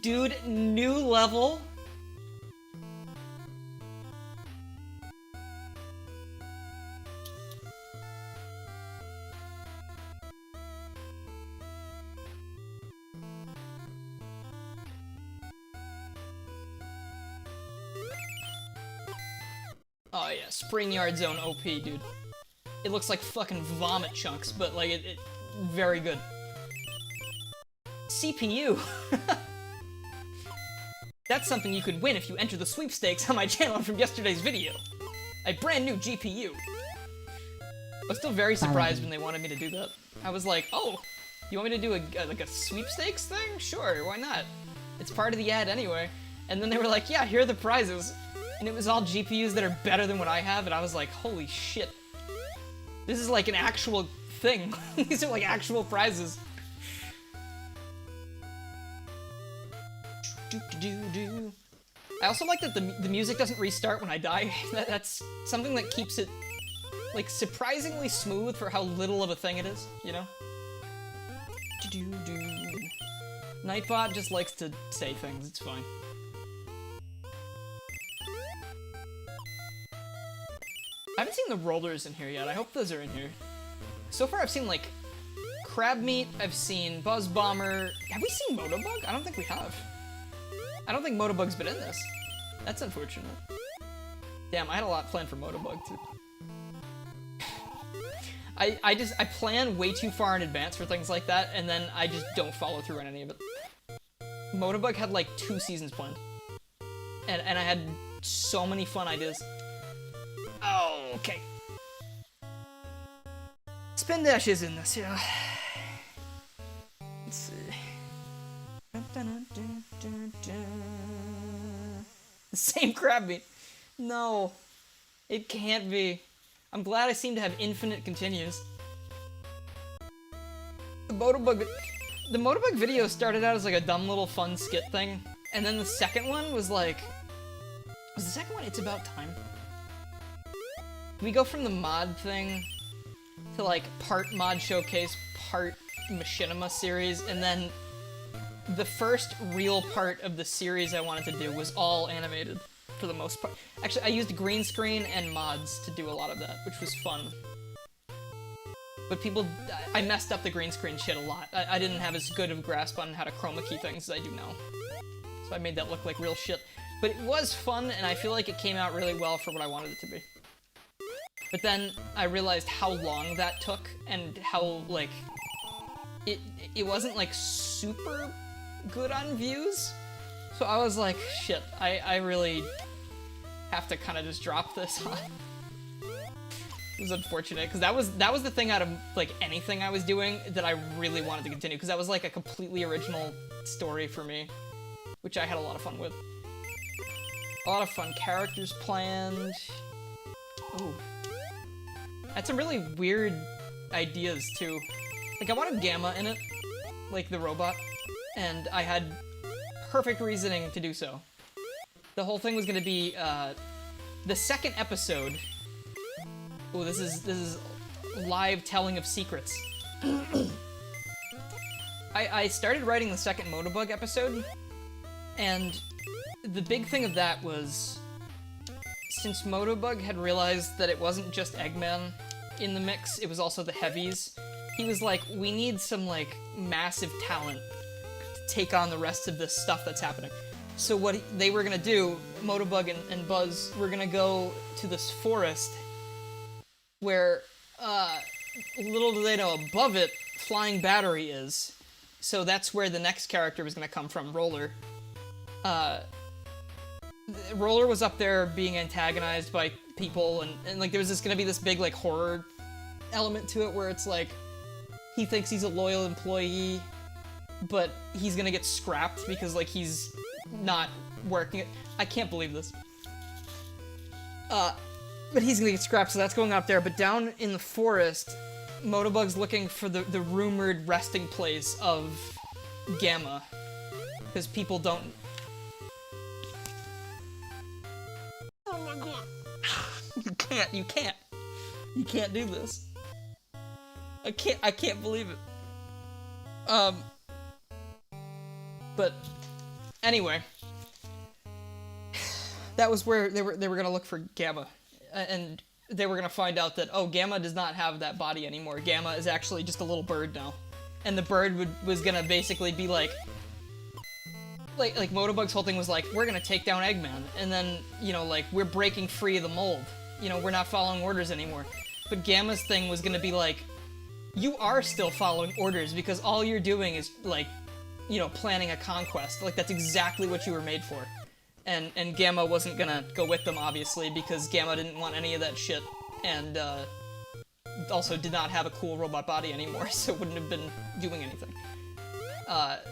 Dude, new level? Oh yeah, Spring Yard Zone OP, dude. It looks like fucking vomit chunks, but like, it very good. CPU! That's something you could win if you enter the sweepstakes on my channel from yesterday's video. A brand new GPU. I was still very surprised when they wanted me to do that. I was like, oh, you want me to do like a sweepstakes thing? Sure, why not? It's part of the ad anyway. And then they were like, yeah, here are the prizes. And it was all GPUs that are better than what I have, and I was like, holy shit. This is like an actual thing. These are like actual prizes. I also like that the music doesn't restart when I die. That's something that keeps it, like, surprisingly smooth for how little of a thing it is, you know? Nightbot just likes to say things, it's fine. I haven't seen the rollers in here yet. I hope those are in here. So far I've seen, like, Crab Meat, I've seen Buzz Bomber. Have we seen Moto Bug? I don't think we have. I don't think Moto Bug's been in this. That's unfortunate. Damn, I had a lot planned for Moto Bug, too. I plan way too far in advance for things like that, and then I just don't follow through on any of it. Moto Bug had, like, 2 seasons planned. And I had so many fun ideas. Oh, okay. Spin Dash is in this, yeah. Let's see. The same crab meat. No. It can't be. I'm glad I seem to have infinite continues. The Moto Bug video started out as like a dumb little fun skit thing. And then the second one was like... Was the second one It's About Time? We go from the mod thing to like part mod showcase, part machinima series, and then the first real part of the series I wanted to do was all animated for the most part. Actually, I used green screen and mods to do a lot of that, which was fun. But I messed up the green screen shit a lot. I didn't have as good of a grasp on how to chroma key things as I do now. So I made that look like real shit. But it was fun, and I feel like it came out really well for what I wanted it to be. But then I realized how long that took, and how, like, it wasn't, like, super good on views. So I was like, shit, I really have to kind of just drop this on. It was unfortunate, because that was the thing out of, like, anything I was doing that I really wanted to continue, because that was, like, a completely original story for me, which I had a lot of fun with. A lot of fun characters planned. Ooh. I had some really weird ideas, too. Like, I wanted Gamma in it, like the robot, and I had perfect reasoning to do so. The whole thing was gonna be, the second episode... Ooh, this is live telling of secrets. I started writing the second Moto Bug episode, and the big thing of that was, since Moto Bug had realized that it wasn't just Eggman in the mix, it was also the heavies, he was like, we need some, like, massive talent to take on the rest of this stuff that's happening. So what they were gonna do, Moto Bug and Buzz, were gonna go to this forest where, little do they know, above it, Flying Battery is. So that's where the next character was gonna come from, Roller. Roller was up there being antagonized by people, and like, there was gonna be this big, like, horror element to it, where it's like, he thinks he's a loyal employee, but he's gonna get scrapped because, like, he's not working it. I can't believe this. But he's gonna get scrapped, so that's going up there. But down in the forest, Motobug's looking for the rumored resting place of Gamma. Because people don't... Oh my god. You can't. You can't do this. I can't believe it. But Anyway, that was where they were gonna look for Gamma, and they were gonna find out that, oh, Gamma does not have that body anymore. Gamma is actually just a little bird now, and the bird was gonna basically be like Moto Bug's whole thing was like, we're gonna take down Eggman, and then, you know, like, we're breaking free of the mold. You know, we're not following orders anymore. But Gamma's thing was gonna be like, you are still following orders because all you're doing is, like, you know, planning a conquest. Like, that's exactly what you were made for. And Gamma wasn't gonna go with them, obviously, because Gamma didn't want any of that shit, and, also did not have a cool robot body anymore, so wouldn't have been doing anything.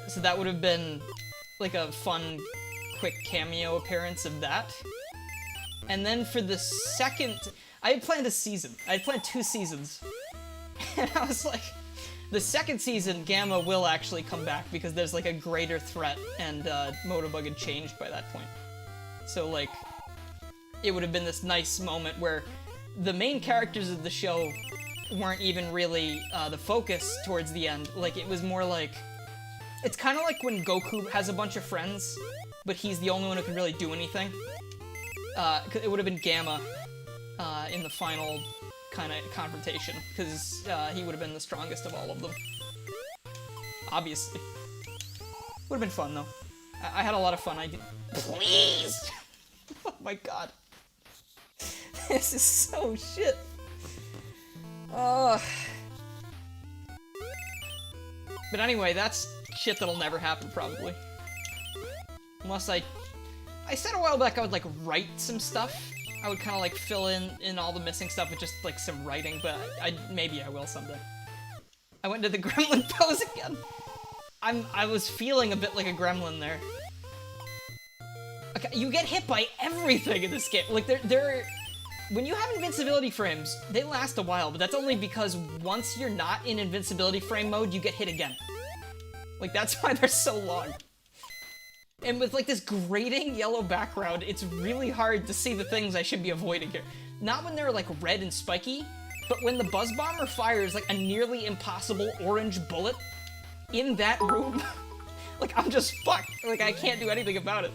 So that would have been, like, a fun, quick cameo appearance of that. And then for the second... I had planned a season. I had planned 2 seasons. And I was like, the second season, Gamma will actually come back because there's, like, a greater threat, and Moto Bug had changed by that point. So, like, it would have been this nice moment where the main characters of the show weren't even really the focus towards the end. Like, it was more like... It's kind of like when Goku has a bunch of friends, but he's the only one who can really do anything. It would have been Gamma in the final kind of confrontation, because he would have been the strongest of all of them. Obviously. Would have been fun, though. I had a lot of fun. Please! Oh my god. This is so shit. But anyway, that's shit that'll never happen, probably. Unless I said a while back I would, like, write some stuff. I would kind of, like, fill in all the missing stuff with just, like, some writing, but maybe I will someday. I went into the gremlin pose again. I was feeling a bit like a gremlin there. Okay, you get hit by everything in this game. Like, when you have invincibility frames, they last a while, but that's only because once you're not in invincibility frame mode, you get hit again. Like, that's why they're so long. And with, like, this grating yellow background, it's really hard to see the things I should be avoiding here. Not when they're, like, red and spiky, but when the Buzz Bomber fires, like, a nearly impossible orange bullet in that room. Like, I'm just fucked. Like, I can't do anything about it.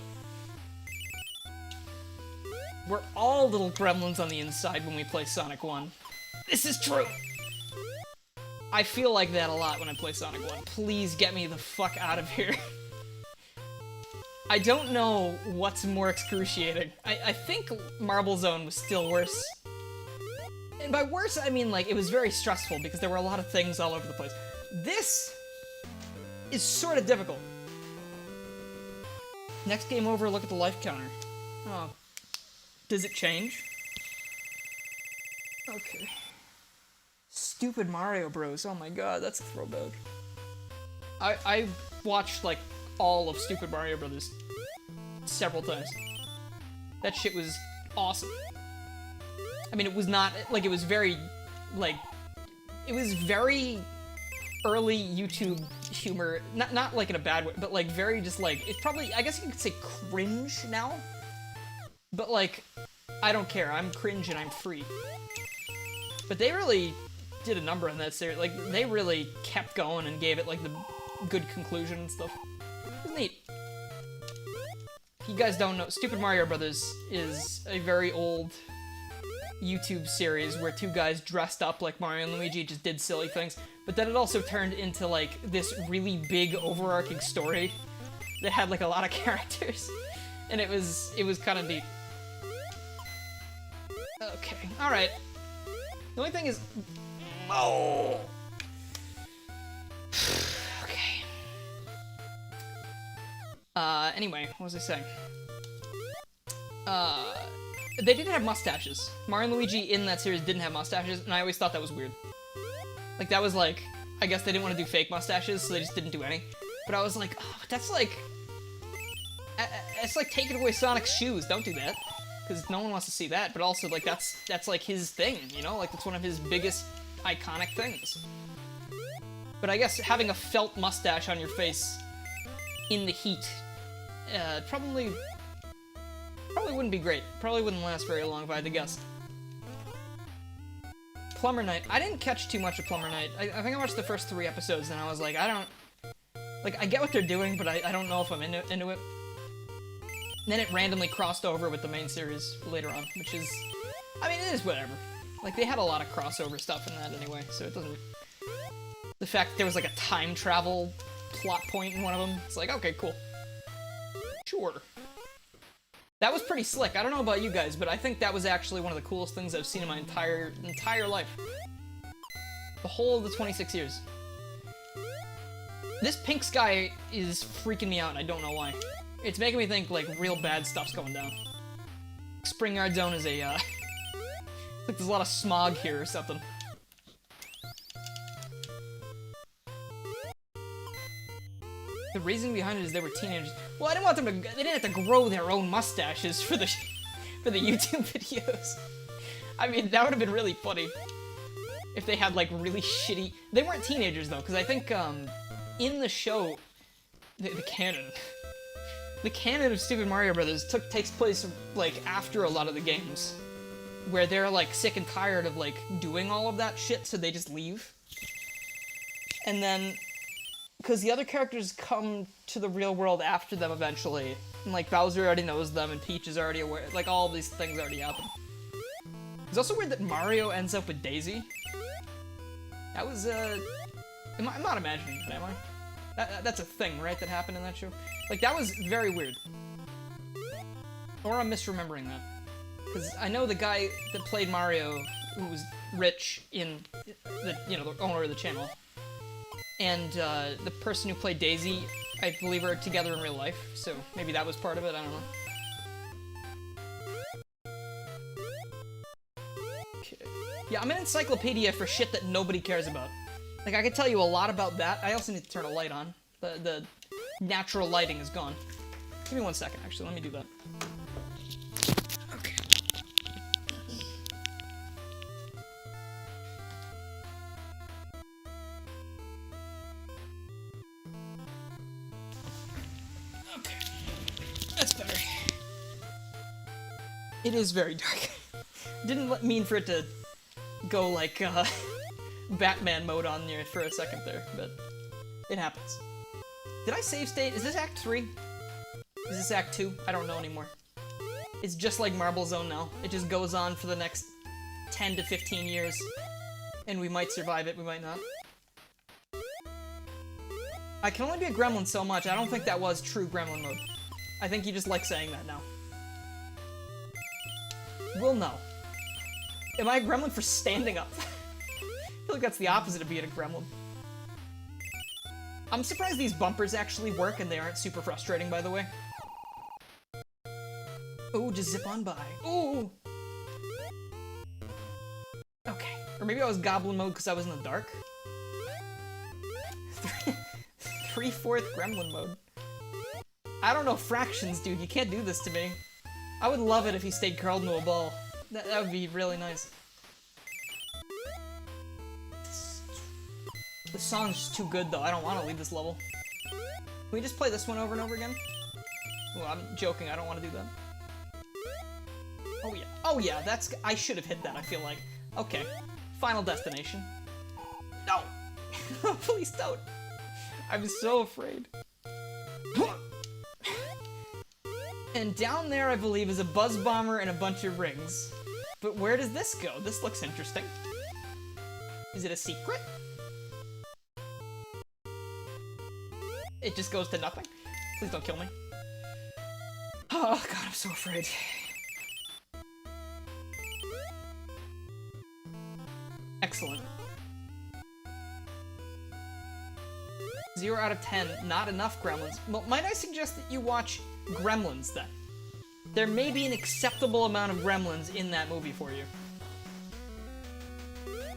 We're all little gremlins on the inside when we play Sonic 1. This is true! I feel like that a lot when I play Sonic 1. Please get me the fuck out of here. I don't know what's more excruciating. I think Marble Zone was still worse. And by worse, I mean, like, it was very stressful because there were a lot of things all over the place. This is sort of difficult. Next game over, look at the life counter. Oh. Does it change? Okay. Stupid Mario Bros. Oh my god, that's a throwback. I watched, like, all of Stupid Mario Brothers several times. That shit was awesome. I mean, it was not, like, it was very, like, it was very early YouTube humor, not like in a bad way, but, like, very just, like, it's probably, I guess you could say cringe now, but, like, I don't care, I'm cringe and I'm free. But they really did a number on that series, like, they really kept going and gave it, like, the good conclusion and stuff. It was neat. If you guys don't know, Stupid Mario Brothers is a very old YouTube series where 2 guys dressed up like Mario and Luigi just did silly things, but then it also turned into, like, this really big overarching story that had, like, a lot of characters, and it was kind of neat. Okay, alright. The only thing is... Oh! Okay. Anyway, what was I saying? They didn't have mustaches. Mario and Luigi in that series didn't have mustaches, and I always thought that was weird. Like, that was like... I guess they didn't want to do fake mustaches, so they just didn't do any. But I was like, oh, that's like... It's like taking away Sonic's shoes. Don't do that. Because no one wants to see that, but also, like, that's like his thing, you know? Like, that's one of his biggest iconic things. But I guess having a felt mustache on your face in the heat probably wouldn't be great. Probably wouldn't last very long if I had to guess. Plumber Night. I didn't catch too much of Plumber Night. I think I watched the first 3 episodes and I was like, I don't... Like, I get what they're doing, but I don't know if I'm into it. then it randomly crossed over with the main series later on, which is, I mean, it is whatever. Like, they had a lot of crossover stuff in that anyway, so it doesn't... The fact that there was, like, a time travel plot point in one of them, it's like, okay, cool. Sure. That was pretty slick. I don't know about you guys, but I think that was actually one of the coolest things I've seen in my entire life. The whole of the 26 years. This pink sky is freaking me out, and I don't know why. It's making me think, like, real bad stuff's going down. Spring Yard Zone is a, like there's a lot of smog here or something. The reason behind it is they were teenagers. Well, I didn't want them to, they didn't have to grow their own mustaches for the YouTube videos. I mean, that would have been really funny. If they had, like, really shitty... They weren't teenagers, though, because I think, in the show, the canon... The canon of Super Mario Brothers takes place, like, after a lot of the games. Where they're, like, sick and tired of, like, doing all of that shit, so they just leave. And then... Because the other characters come to the real world after them eventually. And, like, Bowser already knows them, and Peach is already aware. Like, all of these things already happen. It's also weird that Mario ends up with Daisy. That was, I'm not imagining that, am I? That's a thing, right, that happened in that show? Like, that was very weird. Or I'm misremembering that. Because I know the guy that played Mario, who was rich in, the owner of the channel, and, the person who played Daisy, I believe are together in real life, so maybe that was part of it, I don't know. Yeah, I'm an encyclopedia for shit that nobody cares about. Like, I could tell you a lot about that. I also need to turn a light on. The natural lighting is gone. Give me 1 second, actually. Let me do that. Okay. Okay. That's better. It is very dark. Didn't mean for it to go like Batman mode on you for a second there, but it happens. Did I save state? Is this Act 3? Is this Act 2? I don't know anymore. It's just like Marble Zone now. It just goes on for the next 10 to 15 years. And we might survive it, we might not. I can only be a gremlin so much. I don't think that was true gremlin mode. I think you just like saying that now. We'll know. Am I a gremlin for standing up? I feel like that's the opposite of being a gremlin. I'm surprised these bumpers actually work and they aren't super frustrating, by the way. Ooh, just zip on by. Ooh! Okay. Or maybe I was goblin mode because I was in the dark. 3/4 gremlin mode. I don't know fractions, dude. You can't do this to me. I would love it if he stayed curled into a ball. That would be really nice. The song's just too good, though. I don't want to leave this level. Can we just play this one over and over again? Well, I'm joking. I don't want to do that. Oh, yeah. Oh, yeah. That's... I should have hit that, I feel like. Okay. Final destination. No! Please don't. I'm so afraid. And down there, I believe, is a buzz bomber and a bunch of rings. But where does this go? This looks interesting. Is it a secret? It just goes to nothing? Please don't kill me. Oh, God, I'm so afraid. Excellent. 0 out of 10. Not enough gremlins. Well, might I suggest that you watch Gremlins, then? There may be an acceptable amount of gremlins in that movie for you.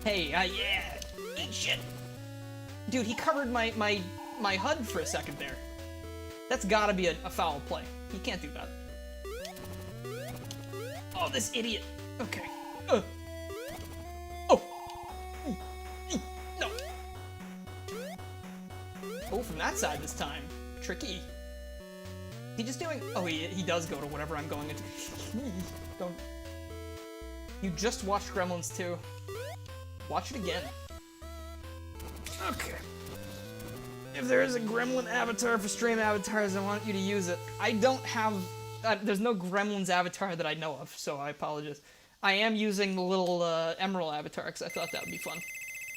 Hey, yeah! Eat shit! Dude, he covered my HUD for a second there. That's gotta be a foul play. He can't do that. Oh, this idiot! Okay. Oh! No! Oh, from that side this time. Tricky. He just doing... Oh, he does go to whatever I'm going into. Don't... You just watched Gremlins 2. Watch it again. Okay. If there is a gremlin avatar for stream avatars, I want you to use it. I don't have there's no Gremlins avatar that I know of, so I apologize. I am using the little Emerald avatar because I thought that would be fun.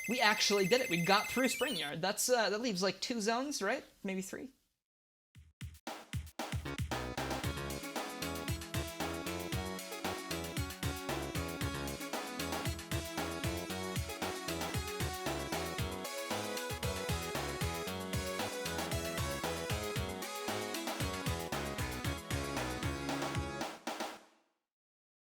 We actually did it. We got through Spring Yard. That leaves like 2 zones, right? Maybe 3.